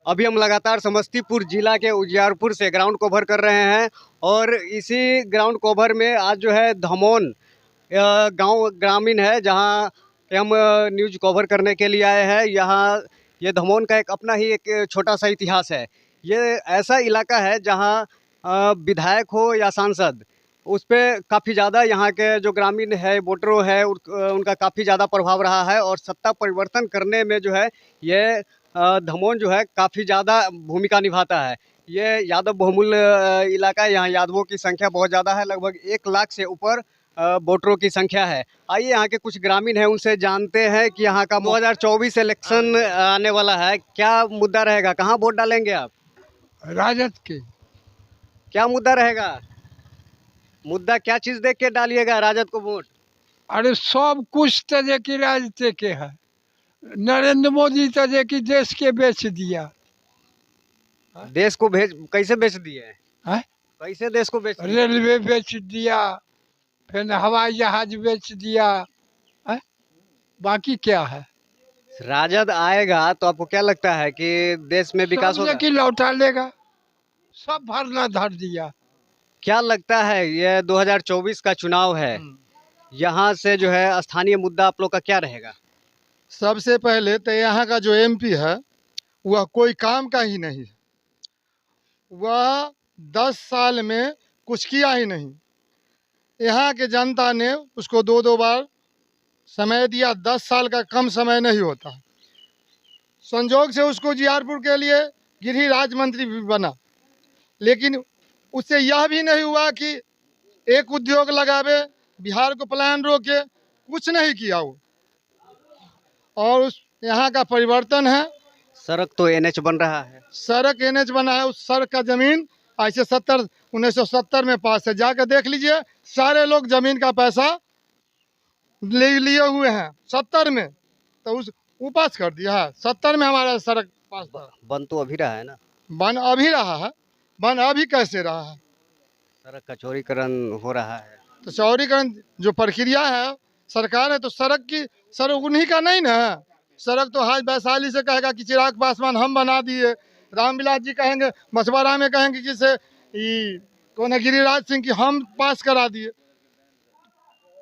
अभी हम लगातार समस्तीपुर जिला के उजियारपुर से ग्राउंड कवर कर रहे हैं और इसी ग्राउंड कवर में आज जो है धमोन गांव ग्रामीण है जहां पे हम न्यूज कवर करने के लिए आए हैं। यहाँ ये धमोन का एक अपना ही एक छोटा सा इतिहास है। ये ऐसा इलाका है जहां विधायक हो या सांसद, उस पर काफ़ी ज़्यादा यहाँ के जो ग्रामीण है वोटरों है उनका काफ़ी ज़्यादा प्रभाव रहा है और सत्ता परिवर्तन करने में जो है ये धमोन जो है काफ़ी ज़्यादा भूमिका निभाता है। ये यादव बहुमूल्य इलाका है। यहाँ यादवों की संख्या बहुत ज़्यादा है, लगभग 1 लाख से ऊपर वोटरों की संख्या है। आइए यहाँ के कुछ ग्रामीण हैं, उनसे जानते हैं कि यहाँ का 2024 इलेक्शन आने वाला है, क्या मुद्दा रहेगा, कहाँ वोट डालेंगे आप? राजद के। क्या मुद्दा रहेगा? मुद्दा क्या चीज़ देख के डालिएगा राजद को वोट? अरे सब कुछ तो की राजद के है। नरेंद्र मोदी तो की देश के बेच दिया। देश को कैसे बेच दिए? है? कैसे देश को बेच दिए? रेलवे बेच दिया, फिर हवाई जहाज बेच दिया। है? बाकी क्या है? राजद आएगा तो आपको क्या लगता है कि देश में विकास होगा? की लौटा लेगा, सब भरना धर दिया। क्या लगता है ये 2024 का चुनाव है, यहाँ से जो है स्थानीय मुद्दा आप लोग का क्या रहेगा? सबसे पहले तो यहाँ का जो एमपी है वह कोई काम का ही नहीं है। वह 10 साल में कुछ किया ही नहीं। यहाँ के जनता ने उसको 2-2 बार समय दिया। 10 साल का कम समय नहीं होता। संजोग से उसको उजियारपुर के लिए गृह राज्य मंत्री भी बना, लेकिन उससे यह भी नहीं हुआ कि एक उद्योग लगावे, बिहार को प्लान रोके, कुछ नहीं किया वो। और उस यहाँ का परिवर्तन है। सड़क तो एनएच बन रहा है। सड़क एनएच बना है। उस सड़क का जमीन ऐसे 1970 में पास है, जाकर देख लीजिए। सारे लोग जमीन का पैसा लिए हुए हैं 70 में, तो उस पास कर दिया है। 70 में हमारा सड़क पास था। बन तो अभी रहा है ना? बन अभी रहा है। बन अभी कैसे रहा है? सड़क का चौड़ीकरण हो रहा है। तो चौड़ीकरण जो प्रक्रिया है सरकार है, तो सड़क उन्हीं का नहीं ना। सड़क तो आज वैशाली से कहेगा कि चिराग पासवान हम बना दिए, रामविलास जी कहेंगे, मछुआरा में कहेंगे कि से कौन है गिरिराज सिंह की हम पास करा दिए।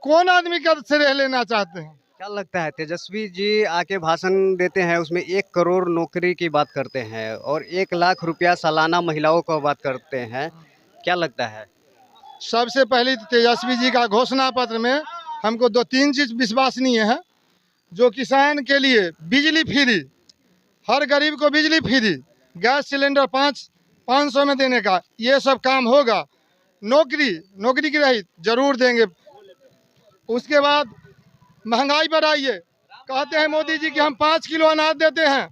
कौन आदमी का श्रेय लेना चाहते हैं? क्या लगता है तेजस्वी जी आके भाषण देते हैं, उसमें 1 करोड़ नौकरी की बात करते हैं और 1 लाख रुपया सालाना महिलाओं को बात करते हैं, क्या लगता है? सबसे पहले तो तेजस्वी जी का घोषणा पत्र में हमको 2-3 चीज विश्वसनीय है। जो किसान के लिए बिजली फ्री, हर गरीब को बिजली फ्री, गैस सिलेंडर 500 में देने का, ये सब काम होगा। नौकरी की रही जरूर देंगे। उसके बाद महंगाई बढ़ाइए। कहते हैं मोदी जी कि हम 5 किलो अनाज देते हैं,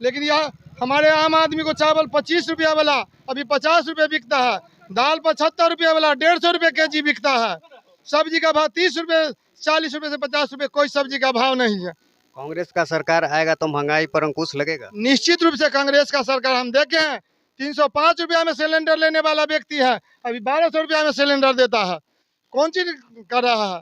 लेकिन यह हमारे आम आदमी को चावल 25 रुपया वाला अभी 50 रुपये बिकता है। दाल 75 रुपये वाला 150 रुपये केजी बिकता है। सब्जी का भाव 30 रुपये, 40 रुपये से 50 रुपये, कोई सब्जी का भाव नहीं है। कांग्रेस का सरकार आएगा तो महंगाई पर अंकुश लगेगा? निश्चित रूप से कांग्रेस का सरकार। हम देखे हैं 305 रुपया में सिलेंडर लेने वाला व्यक्ति है, अभी 1200 रुपया में सिलेंडर देता है। कौन चीज कर रहा है?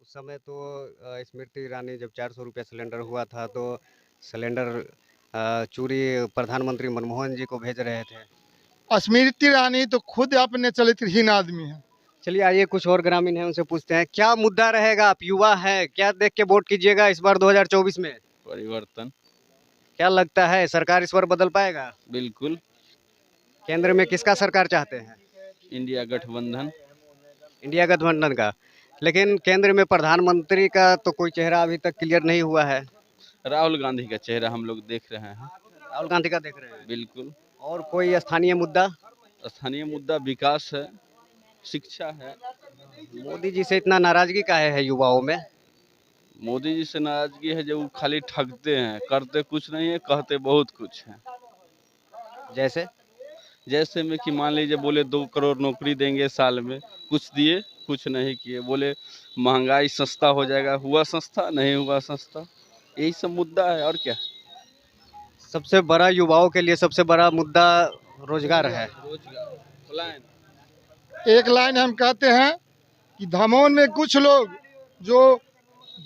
उस समय तो स्मृति ईरानी जब 400 रुपया सिलेंडर हुआ था तो सिलेंडर चूरी प्रधानमंत्री मनमोहन जी को भेज रहे थे। स्मृति ईरानी तो खुद अपने चरित्रहीन आदमी है। चलिए आइए कुछ और ग्रामीण हैं, उनसे पूछते हैं क्या मुद्दा रहेगा। आप युवा हैं, क्या देख के वोट कीजिएगा इस बार 2024 में? परिवर्तन। क्या लगता है सरकार इस बार बदल पाएगा? बिल्कुल। केंद्र में किसका सरकार चाहते हैं? इंडिया गठबंधन। इंडिया गठबंधन का। लेकिन केंद्र में प्रधानमंत्री का तो कोई चेहरा अभी तक क्लियर नहीं हुआ है। राहुल गांधी का चेहरा हम लोग देख रहे हैं। राहुल गांधी का देख रहे हैं? बिल्कुल। और कोई स्थानीय मुद्दा? स्थानीय मुद्दा विकास है, शिक्षा है। मोदी जी से इतना नाराजगी काहे है युवाओं में? मोदी जी से नाराजगी है जो वो खाली ठगते हैं, करते कुछ नहीं है, कहते बहुत कुछ है। जैसे में कि मान लीजिए बोले 2 करोड़ नौकरी देंगे साल में, कुछ दिए, कुछ नहीं किए। बोले महंगाई सस्ता हो जाएगा, हुआ सस्ता, नहीं हुआ सस्ता। यही सब मुद्दा है और क्या। सबसे बड़ा युवाओं के लिए सबसे बड़ा मुद्दा रोजगार है। एक लाइन हम कहते हैं कि धमोन में कुछ लोग जो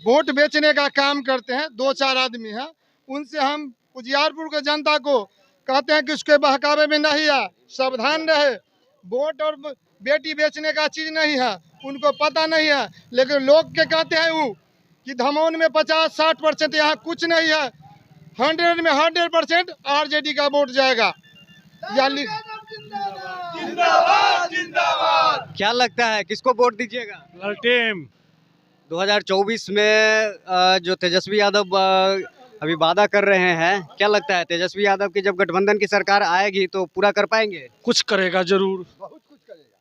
वोट बेचने का काम करते हैं, 2-4 आदमी हैं, उनसे हम उजियारपुर के जनता को कहते हैं कि उसके बहकावे में नहीं है, सावधान रहे। वोट और बेटी बेचने का चीज नहीं है, उनको पता नहीं है। लेकिन लोग के कहते हैं वो कि धमौन में 50-60% यहाँ कुछ नहीं है, 100 में 100% आरजेडी का वोट जाएगा। क्या लगता है किसको वोट दीजिएगा? ललटेन 2024 में जो तेजस्वी यादव अभी वादा कर रहे हैं, क्या लगता है तेजस्वी यादव की जब गठबंधन की सरकार आएगी तो पूरा कर पाएंगे? कुछ करेगा जरूर, बहुत कुछ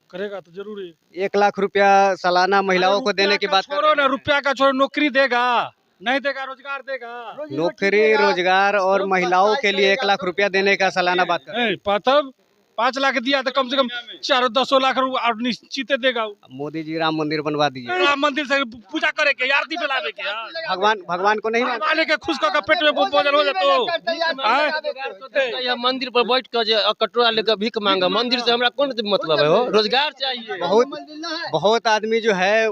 करेगा तो जरूर ही। 1 लाख रुपया सालाना महिलाओं को देने की बात कर छोड़ो रहे ना, हैं। रुपया का छोड़ो, नौकरी देगा, नहीं देगा रोजगार देगा। नौकरी रोजगार और महिलाओं के लिए 1 लाख रुपया देने का सालाना बात कर रहे हैं। तब 5 लाख दिया तो कम से कम 400-10 लाख और निश्चित देगा। मोदी जी राम मंदिर बनवा दिए। राम मंदिर से पूजा करे के, आरती बुलावे के, भगवान को नहीं मानते? माने के खुश का पेट में भोजन हो जातो। या मंदिर पर बैठ कर कटोरा लेकर भीख मांगा, मंदिर से हमरा कौन मतलब है? हो रोजगार चाहिए। बहुत आदमी जो है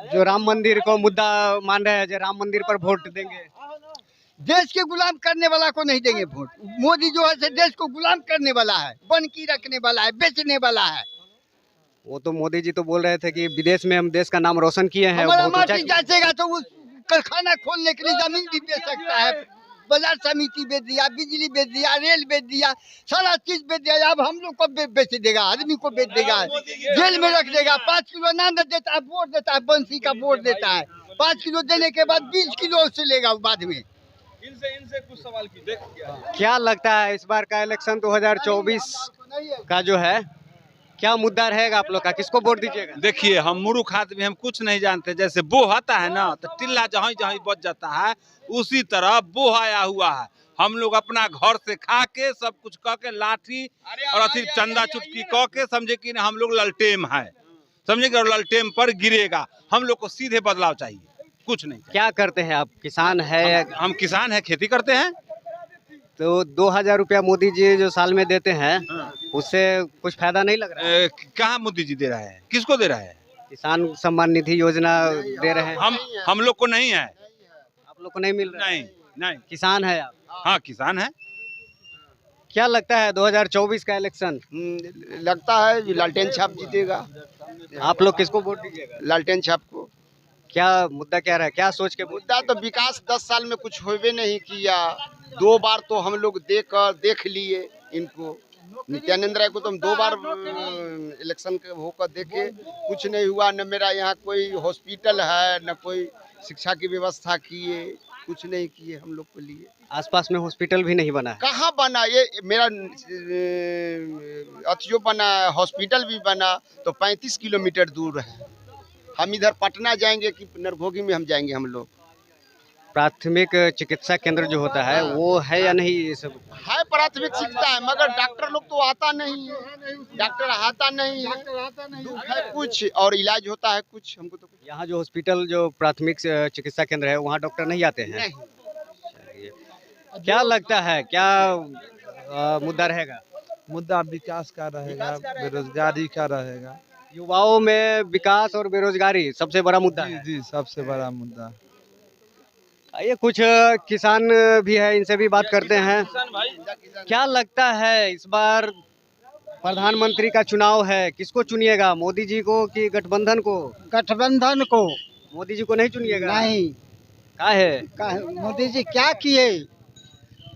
जो राम मंदिर को मुद्दा मान रहे हैं, जो राम मंदिर पर वोट देंगे। देश के गुलाम करने वाला को नहीं देंगे वोट। मोदी जो है से देश को गुलाम करने वाला है, बनकी रखने वाला है, बेचने वाला है। वो तो मोदी जी तो बोल रहे थे कि विदेश में हम देश का नाम रोशन किए हैं। हमारा बहुत ऊंचा माटी जांचेगा तो वो कारखाना खोलने के लिए जमीन भी बेच सकता है, बाजार समिति बेच दिया, बिजली बेच दिया, रेल बेच दिया, सारा चीज बेच दिया। अब हम लोग को बेच देगा, आदमी को बेच देगा, जेल में रख देगा। 5 किलो अनाज देता है, वोट देता है, बंसी का वोट देता है। 5 किलो देने के बाद 20 किलो उससे लेगा बाद में। इनसे कुछ सवाल की क्या लगता है इस बार का इलेक्शन 2024 का जो है क्या मुद्दा रहेगा आप लोग का? किसको वोट दीजिएगा? देखिए, हम मूर्ख आदमी, हम कुछ नहीं जानते। जैसे बो आता है ना तो टिल्ला जहाँ जहाँ बच जाता है, उसी तरह बो आया हुआ है। हम लोग अपना घर से खा के सब कुछ कह के लाठी और अथी चंदा चुटकी कह के समझे कि हम लोग ललटेम है, समझे कि ललटेम पर गिरेगा। हम लोग को सीधे बदलाव चाहिए, कुछ नहीं। क्या करते हैं आप? किसान है? हम किसान है, खेती करते हैं। तो 2000 रुपया मोदी जी जो साल में देते हैं उससे कुछ फायदा नहीं लग रहा है? कहाँ मोदी जी दे रहा है? किसको दे रहा है? किसान सम्मान निधि योजना दे रहे हैं। हम लोग को नहीं है। आप लोग को नहीं मिल रहा है? नहीं। किसान है आप? हाँ, किसान है। क्या लगता है 2024 का इलेक्शन? लगता है लालटेन छाप जीतेगा। आप लोग किसको वोट दीजिएगा? लालटेन छाप को। क्या मुद्दा क्या रहा? क्या सोच के वोट? मुद्दा तो विकास 10 साल में कुछ होवे नहीं किया। 2 बार तो हम लोग देख लिए इनको। नित्यानंद राय को तो हम 2 बार इलेक्शन के होकर देखे, कुछ नहीं हुआ। न मेरा यहाँ कोई हॉस्पिटल है, न कोई शिक्षा की व्यवस्था किए, कुछ नहीं किए हम लोग के लिए। आसपास में हॉस्पिटल भी नहीं बना है? कहाँ बना? ये मेरा अथियो बना, हॉस्पिटल भी बना तो 35 किलोमीटर दूर है। हम इधर पटना जाएंगे कि नरभोगी में हम जाएंगे? हम लोग प्राथमिक चिकित्सा केंद्र जो होता है वो है या नहीं? ये सब है, प्राथमिक चिकित्सा है, मगर डॉक्टर लोग तो आता नहीं है। डॉक्टर आता नहीं है, दुख है कुछ और इलाज होता है कुछ। हमको तो कुछ यहाँ जो हॉस्पिटल जो प्राथमिक चिकित्सा केंद्र है वहाँ डॉक्टर नहीं आते हैं? नहीं। क्या लगता है क्या मुद्दा रहेगा? मुद्दा विकास का रहेगा, बेरोजगारी का रहेगा। युवाओं में विकास और बेरोजगारी सबसे बड़ा मुद्दा है। जी, सबसे बड़ा मुद्दा। ये कुछ किसान भी है, इनसे भी बात करते हैं। क्या लगता है इस बार प्रधानमंत्री का चुनाव है, किसको चुनिएगा? मोदी जी को कि गठबंधन को? गठबंधन को। मोदी जी को नहीं चुनिएगा? नहीं। काहे? मोदी जी क्या किए?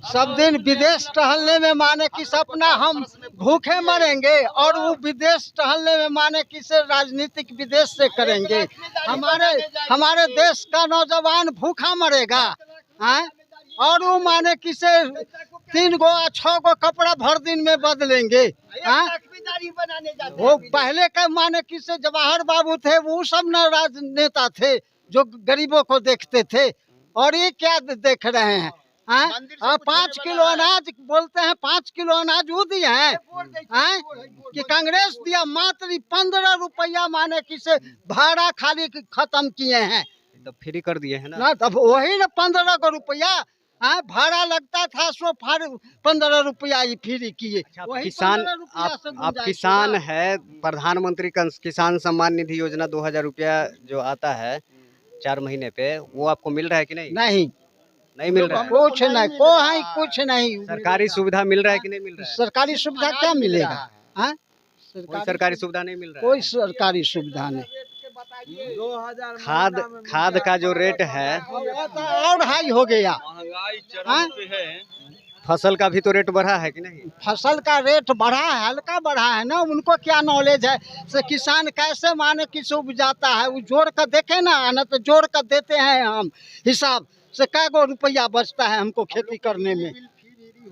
सब दिन विदेश टहलने में माने कि सपना हम भूखे मरेंगे, और वो विदेश टहलने में माने कि से राजनीतिक विदेश से करेंगे। हमारे देश का नौजवान भूखा मरेगा, हैं? और वो माने कि से 3 गो 6 गो कपड़ा भर दिन में बदलेंगे। वो पहले का माने कि से जवाहर बाबू थे, वो सब न राजनेता थे जो गरीबों को देखते थे। और ये क्या देख रहे हैं? 5 किलो अनाज बोलते हैं, 5 किलो अनाज वो दिए हैं कि कांग्रेस दिया? मात्र 15 रुपया माने कि से भाड़ा खाली खत्म किए हैं। तो फ्री कर दिए हैं ना? तब वही ना 15 रुपया भाड़ा लगता था, सो 15 रुपया ही फ्री किए। किसान आप किसान है, प्रधानमंत्री किसान सम्मान निधि योजना 2000 रुपया जो आता है 4 महीने पे, वो आपको मिल रहा है कि नहीं? नहीं। नहीं मिल रहा है। कुछ नहीं, कोई कुछ नहीं। सरकारी सुविधा मिल रहा है कि नहीं मिल रहा है? सरकारी सुविधा क्या मिलेगा? हाँ, कोई सरकारी सुविधा नहीं मिल रहा है। कोई सरकारी सुविधा नहीं। खाद का जो रेट है, और हाई हो गया। महंगाई हाँ? चरम पे है। फसल का भी तो रेट बढ़ा है कि नहीं? फसल का रेट बढ़ा है, हल्का बढ़ा है ना। उनको क्या नॉलेज है से किसान कैसे माने किस उपजाता है? वो जोड़ कर देखे ना तो जोड़ कर देते हैं हम हिसाब से कै गो रुपया बचता है हमको खेती करने में।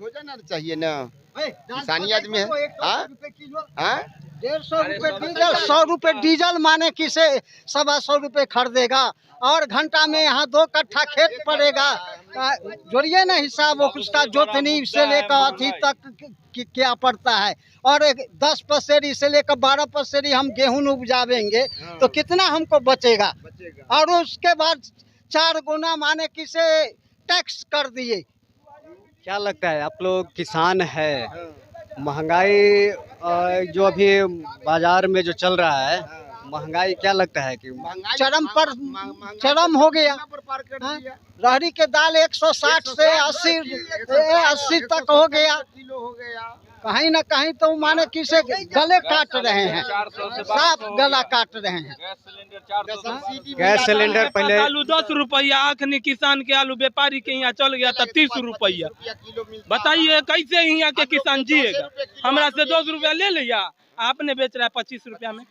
हो जाना चाहिए ना, किसानी आदमी है। हाँ? 150 रुपए डीजल, 100 रुपए डीजल माने किसे 125 रुपए खरीदेगा और घंटा में यहाँ 2 कट्ठा खेत पड़ेगा। जोड़िए ना हिसाब, उसका जोतनी से लेकर अथी तक क्या पड़ता है। और 10 पसेरी से लेकर 12 पसेरी हम गेहूं उपजावेंगे तो कितना हमको बचेगा? और उसके बाद 4 गुना माने किसे टैक्स कर दिए। क्या लगता है, आप लोग किसान है, महंगाई जो अभी बाजार में जो चल रहा है, महंगाई क्या लगता है कि चरम हो गया? हाँ? रहरी के दाल 160 से 80 तक हो गया। कहीं ना कहीं तो माने किसे गले काट रहे हैं, साफ गला काट रहे हैं। गैस सिलेंडर पहले आलू 10 रुपया, अखनी किसान के आलू व्यापारी के यहाँ चल गया था 30 रुपया। बताइए कैसे यहाँ के किसान जिएगा? हमरा से 10 रुपया ले लिया, आपने बेच रहा है 25 रुपया में।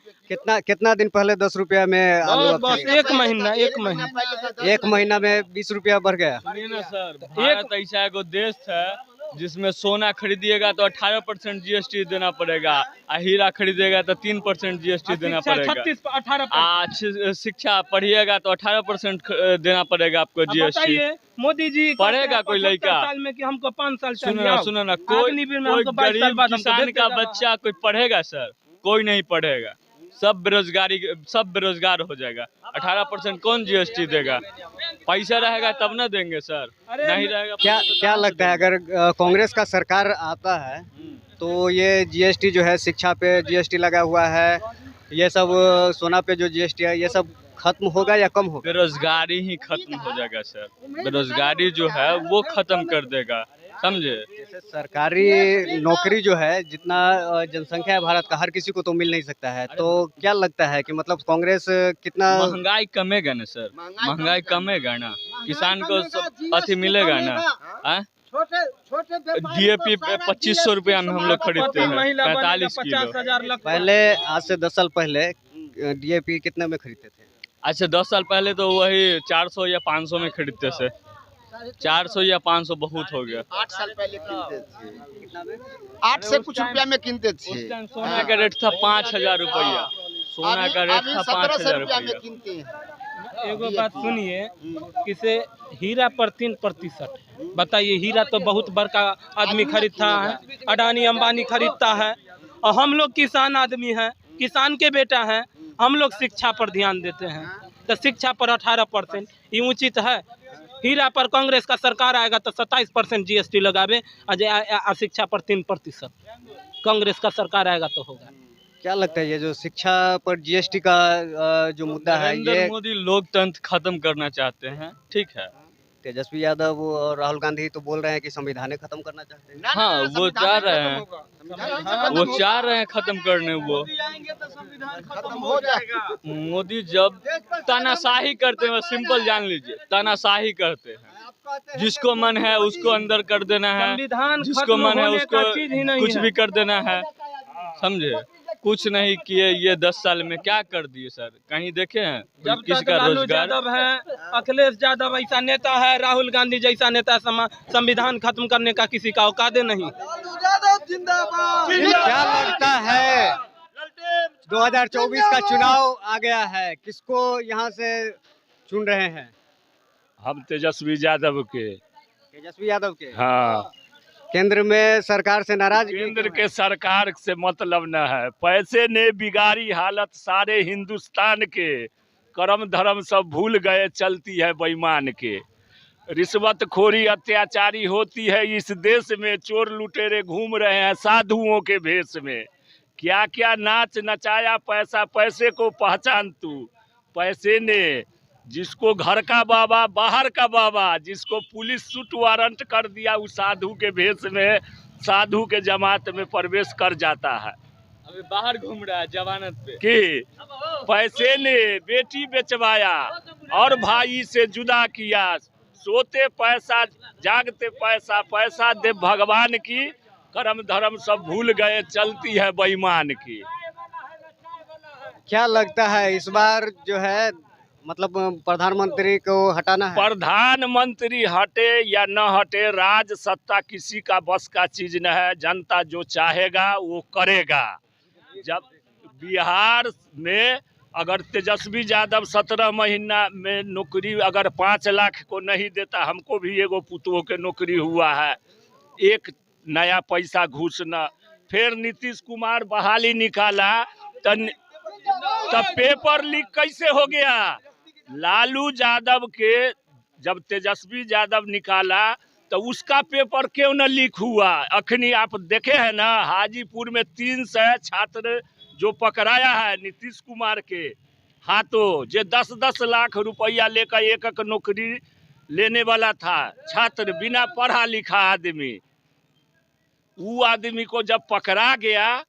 कितना दिन पहले 10 रुपया में आलू बस एक महीना एक महीना में 20 रुपया बढ़ गया। सुनिए ना सर, भारत ऐसा एगो देश है जिसमें सोना खरीदिएगा तो 18% जीएसटी देना पड़ेगा, और हीरा खरीदिएगा तो 3% जीएसटी देना पड़ेगा। शिक्षा पढ़िएगा तो 18% देना पड़ेगा आपको जीएसटी। मोदी जी पढ़ेगा कोई लड़का साल में कि हमको 5 साल सुनो ना, कोई गरीब किसान का बच्चा कोई पढ़ेगा सर? कोई नहीं पढ़ेगा, सब बेरोजगार हो जाएगा। 18% कौन जीएसटी देगा? पैसा रहेगा तब ना देंगे सर, नहीं रहेगा। क्या लगता है, अगर कांग्रेस का सरकार आता है तो ये जीएसटी जो है, शिक्षा पे जीएसटी लगा हुआ है, ये सब सोना पे जो जीएसटी है, ये सब खत्म होगा या कम होगा? बेरोजगारी ही खत्म हो जाएगा सर, बेरोजगारी जो है वो खत्म कर देगा, समझे? जैसे सरकारी नौकरी जो है, जितना जनसंख्या है भारत का, हर किसी को तो मिल नहीं सकता है। तो क्या लगता है कि मतलब कांग्रेस कितना महंगाई कमेगा ना सर? महंगाई कमेगा ना, किसान को अथी मिलेगा ना। डीएपी 2500 रुपया में हम लोग खरीदते हैं, 45 किलो। पहले, आज से 10 साल पहले डीएपी कितने में खरीदते थे? अच्छा, 10 साल पहले तो वही 400 या 500 में खरीदते थे। 400 या 500 बहुत हो गया। 8 साल पहले किनते थे, 8 से कुछ रुपया में किनते थे। सोना का रेट था 5000 रुपया, सोना का रेट था 5000 रुपया। एगो बात सुनिए, किसे हीरा पर 3%। बताइए, हीरा तो बहुत बड़का आदमी खरीदता है, अडानी अंबानी खरीदता है, और हम लोग किसान आदमी हैं, किसान के बेटा हैं, हम लोग शिक्षा पर ध्यान देते हैं। तो शिक्षा पर 18% ये उचित है? हीरा पर कांग्रेस का सरकार आएगा तो 27% जीएसटी लगावे, और शिक्षा पर 3%। कांग्रेस का सरकार आएगा तो होगा। क्या लगता है, ये जो शिक्षा पर जीएसटी का जो मुद्दा है, ये मोदी लोकतंत्र खत्म करना चाहते हैं, ठीक है? तेजस्वी यादव और राहुल गांधी तो बोल रहे हैं कि संविधान खत्म करना चाहते हैं। हाँ, वो चाह रहे हैं, खत्म करने। वो मोदी जब तानाशाही करते हैं, सिंपल जान लीजिए, तानाशाही करते हैं। जिसको मन है उसको अंदर कर देना है, जिसको मन है उसको कुछ भी कर देना है, समझे? कुछ नहीं किए ये 10 साल में, क्या कर दिए सर? कहीं देखे हैं? जब किसका रोजगार? यादव है, अखिलेश यादव ऐसा नेता है, राहुल गांधी जैसा नेता, संविधान खत्म करने का किसी का औकात नहीं। क्या लगता है, 2024 का चुनाव आ गया है, किसको यहाँ से चुन रहे हैं? हम तेजस्वी यादव के। हाँ, केंद्र में सरकार से नाराज? केंद्र के सरकार से मतलब न है, पैसे ने बिगाड़ी हालत सारे हिंदुस्तान के, कर्म धर्म सब भूल गए चलती है बेईमान के। रिश्वतखोरी अत्याचारी होती है इस देश में, चोर लुटेरे घूम रहे हैं साधुओं के भेष में। क्या क्या नाच नचाया पैसा, पैसे को पहचान तू। पैसे ने जिसको घर का बाबा बाहर का बाबा, जिसको पुलिस सूट वारंट कर दिया, उस साधु के भेष में साधु के जमात में प्रवेश कर जाता है। अभी बाहर घूम रहा है जमानत पे कि पैसे ने बेटी बेचवाया और भाई से जुदा किया, सोते पैसा जागते पैसा, पैसा दे भगवान की, कर्म धर्म सब भूल गए, चलती है बेईमान की। क्या लगता है इस बार जो है मतलब प्रधानमंत्री को हटाना है? प्रधानमंत्री हटे या न हटे, राज सत्ता किसी का बस का चीज न है। जनता जो चाहेगा वो करेगा। जब बिहार में अगर तेजस्वी यादव 17 महीना में नौकरी अगर 5 लाख को नहीं देता, हमको भी एगो पुतों के नौकरी हुआ है, एक नया पैसा घूस न। फिर नीतीश कुमार बहाली निकाला तब पेपर लीक कैसे हो गया? लालू यादव के जब तेजस्वी यादव निकाला तो उसका पेपर क्यों न लीक हुआ? अखनी आप देखे हैं ना, हाजीपुर में 300 छात्र जो पकड़ाया है नीतीश कुमार के हाथों, जो 10-10 लाख रुपया लेकर एक नौकरी लेने वाला था छात्र, बिना पढ़ा लिखा आदमी। वो आदमी को जब पकड़ा गया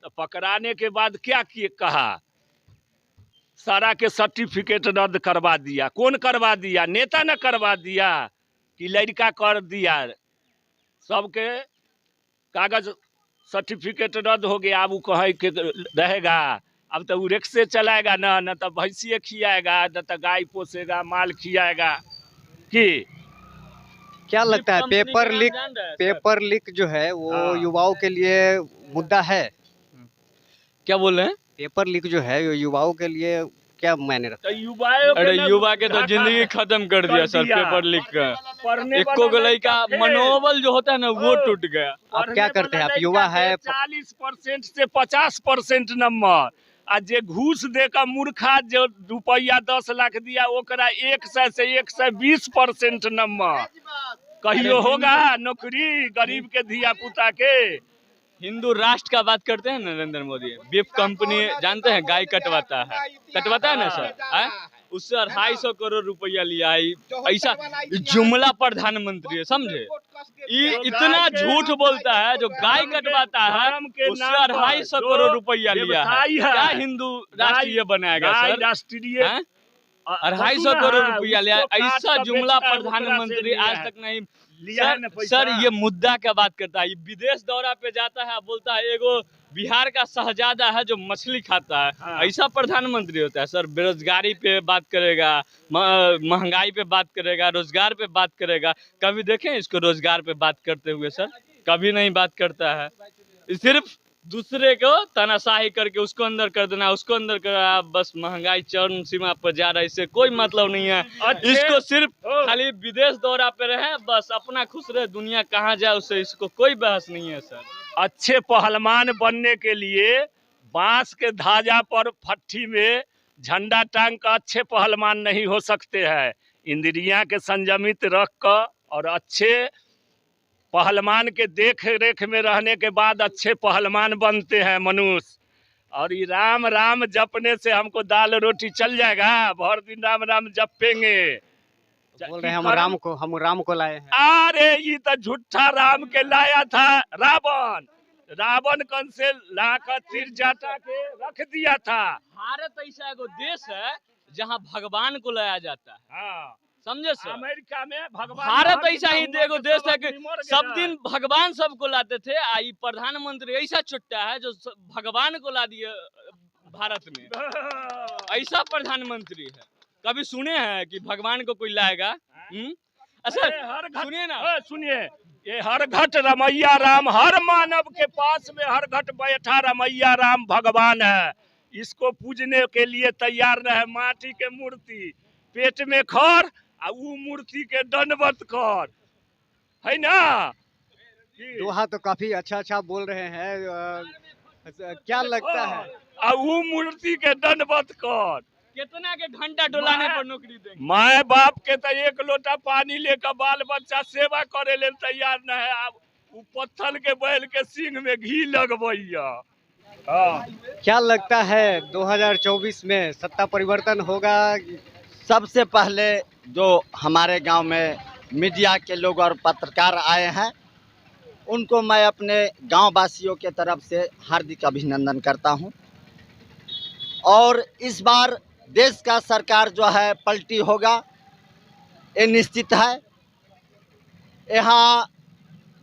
तो पकड़ाने के बाद क्या कहा? सारा के सर्टिफिकेट रद्द करवा दिया। कौन करवा दिया? नेता ने करवा दिया कि लड़का कर दिया? सबके कागज सर्टिफिकेट रद्द हो गया। अब वो कहे के रहेगा, अब तो वो रिक्शे चलाएगा ना, न तो भैंसिए खियाएगा, न तो गाय पोसेगा, माल खियाएगा। कि क्या लगता है पेपर लीक जो है वो युवाओं के लिए मुद्दा है? क्या बोल रहे हैं? पेपर लीक जो है युवाओं के लिए क्या मायने रखता है? अरे युवा के तो जिंदगी खत्म कर दिया सर पेपर लीक का। इक्को गलई का मनोबल जो होता है ना वो टूट गया। आप क्या करते हैं? आप युवा है। 40% से 50% नंबर आ जे घूस देकर मूर्खा जो रुपया 10 लाख दिया ओकरा 100 से 120% नंबर। कहियो होगा नौकरी गरीब के धिया पुता के? हिंदू राष्ट्र का बात करते हैं नरेंद्र मोदी। बीफ कंपनी जानते हैं गाय कटवाता है ना सर, उससे 250 करोड़ रुपया लिया है। ऐसा जुमला प्रधानमंत्री है, समझे? इतना झूठ बोलता है जो गाय कटवाता है, उससे 250 करोड़ रुपया लिया है। क्या हिंदू राष्ट्रीय बनाएगा सर? राष्ट्रीय 250 करोड़ रुपया लिया। ऐसा जुमला प्रधानमंत्री आज तक नहीं लिया है। सर ये मुद्दा क्या बात करता है? विदेश दौरा पे जाता है, बोलता है एगो बिहार का शहजादा है जो मछली खाता है। ऐसा प्रधानमंत्री होता है सर? बेरोजगारी पे बात करेगा, महंगाई पे बात करेगा, रोजगार पे बात करेगा। कभी देखें इसको रोजगार पे बात करते हुए सर? कभी नहीं बात करता है। सिर्फ दूसरे को तानाशाही करके उसको अंदर कर देना, उसको अंदर करना। बस महंगाई चरम सीमा पर जा रहा है, इससे कोई मतलब नहीं है। इसको सिर्फ खाली विदेश दौरा पे रहे, बस अपना खुश रहे, दुनिया कहाँ जाए उससे इसको कोई बहस नहीं है सर। अच्छे पहलवान बनने के लिए बांस के धाजा पर फट्टी में झंडा टांग कर अच्छे पहलवान नहीं हो सकते हैं। इंद्रियां के संयमित रख कर और अच्छे पहलवान के देख रेख में रहने के बाद अच्छे पहलवान बनते हैं मनुष्य। और ये राम राम जपने से हमको दाल रोटी चल जाएगा? भर दिन राम राम जपेंगे। बोल रहे हैं हम राम को लाए हैं। अरे ये तो झूठा राम के लाया था रावण कौन से लाकर तीर जाटा के रख दिया था। भारत ऐसा एगो देश है जहाँ भगवान को लाया जाता है। हाँ समझे सर? अमेरिका में भगवान, भारत ऐसा ही एगो देश है कि सब दिन भगवान सबको लाते थे। आई प्रधानमंत्री ऐसा चुट्टा है जो भगवान को ला दिए भारत में। ऐसा प्रधानमंत्री है। कभी सुने हैं कि भगवान को कोई लाएगा? अच्छा सुनिए ना, सुनिए, ये हर घट रमैया राम, हर मानव के पास में हर घट बैठा रमैया राम भगवान है। इसको पूजने के लिए तैयार रहे। माटी के मूर्ति पेट में खर आ वो मूर्ति के दंडवत कर, है ना? दोहा तो काफी अच्छा बोल रहे हैं। क्या लगता है? आ वो मूर्ति के दंडवत कर। कितना के घंटा डोलाने पर नौकरी देंगे? माए बाप के तो 1 लोटा पानी लेकर बाल बच्चा सेवा करे ले तैयार न है। अब वो पत्थर के बैल के सींग में घी लगवैया। क्या लगता है 2024 में सत्ता परिवर्तन होगा? सबसे पहले जो हमारे गांव में मीडिया के लोग और पत्रकार आए हैं, उनको मैं अपने गांव वासियों के तरफ से हार्दिक अभिनंदन करता हूं। और इस बार देश का सरकार जो है पलटी होगा, ये निश्चित है। यहाँ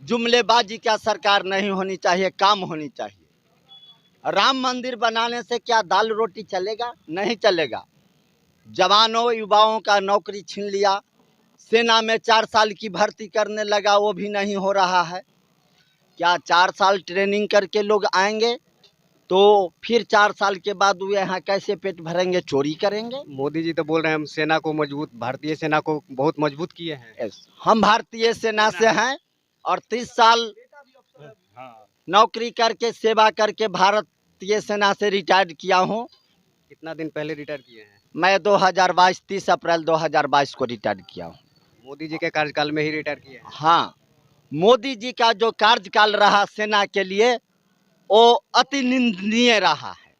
जुमलेबाजी का सरकार नहीं होनी चाहिए, काम होनी चाहिए। राम मंदिर बनाने से क्या दाल रोटी चलेगा? नहीं चलेगा। जवानों युवाओं का नौकरी छीन लिया, सेना में 4 साल की भर्ती करने लगा, वो भी नहीं हो रहा है। क्या 4 साल ट्रेनिंग करके लोग आएंगे तो फिर 4 साल के बाद वो यहाँ कैसे पेट भरेंगे? चोरी करेंगे? मोदी जी तो बोल रहे हैं हम सेना को मजबूत, भारतीय सेना को बहुत मजबूत किए हैं। हम भारतीय सेना से हैं और 30 साल नौकरी करके सेवा करके भारतीय सेना से रिटायर्ड किया हूँ। कितना दिन पहले रिटायर किए हैं? मैं 2022 30 अप्रैल 2022 को रिटायर्ड किया हूँ। मोदी जी के कार्यकाल में ही रिटायर किए हैं? हाँ, मोदी जी का जो कार्यकाल रहा सेना के लिए वो अति निंदनीय रहा है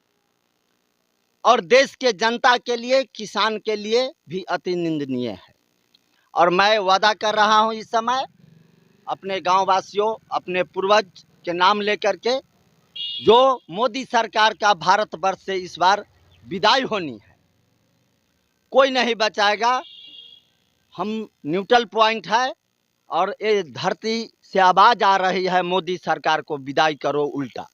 और देश के जनता के लिए, किसान के लिए भी अति निंदनीय है। और मैं वादा कर रहा हूँ इस समय अपने गांव वासियों, अपने पूर्वज के नाम लेकर के, जो मोदी सरकार का भारतवर्ष से इस बार विदाई होनी है, कोई नहीं बचाएगा। हम न्यूट्रल पॉइंट है और ये धरती से आवाज़ आ रही है, मोदी सरकार को विदाई करो उल्टा।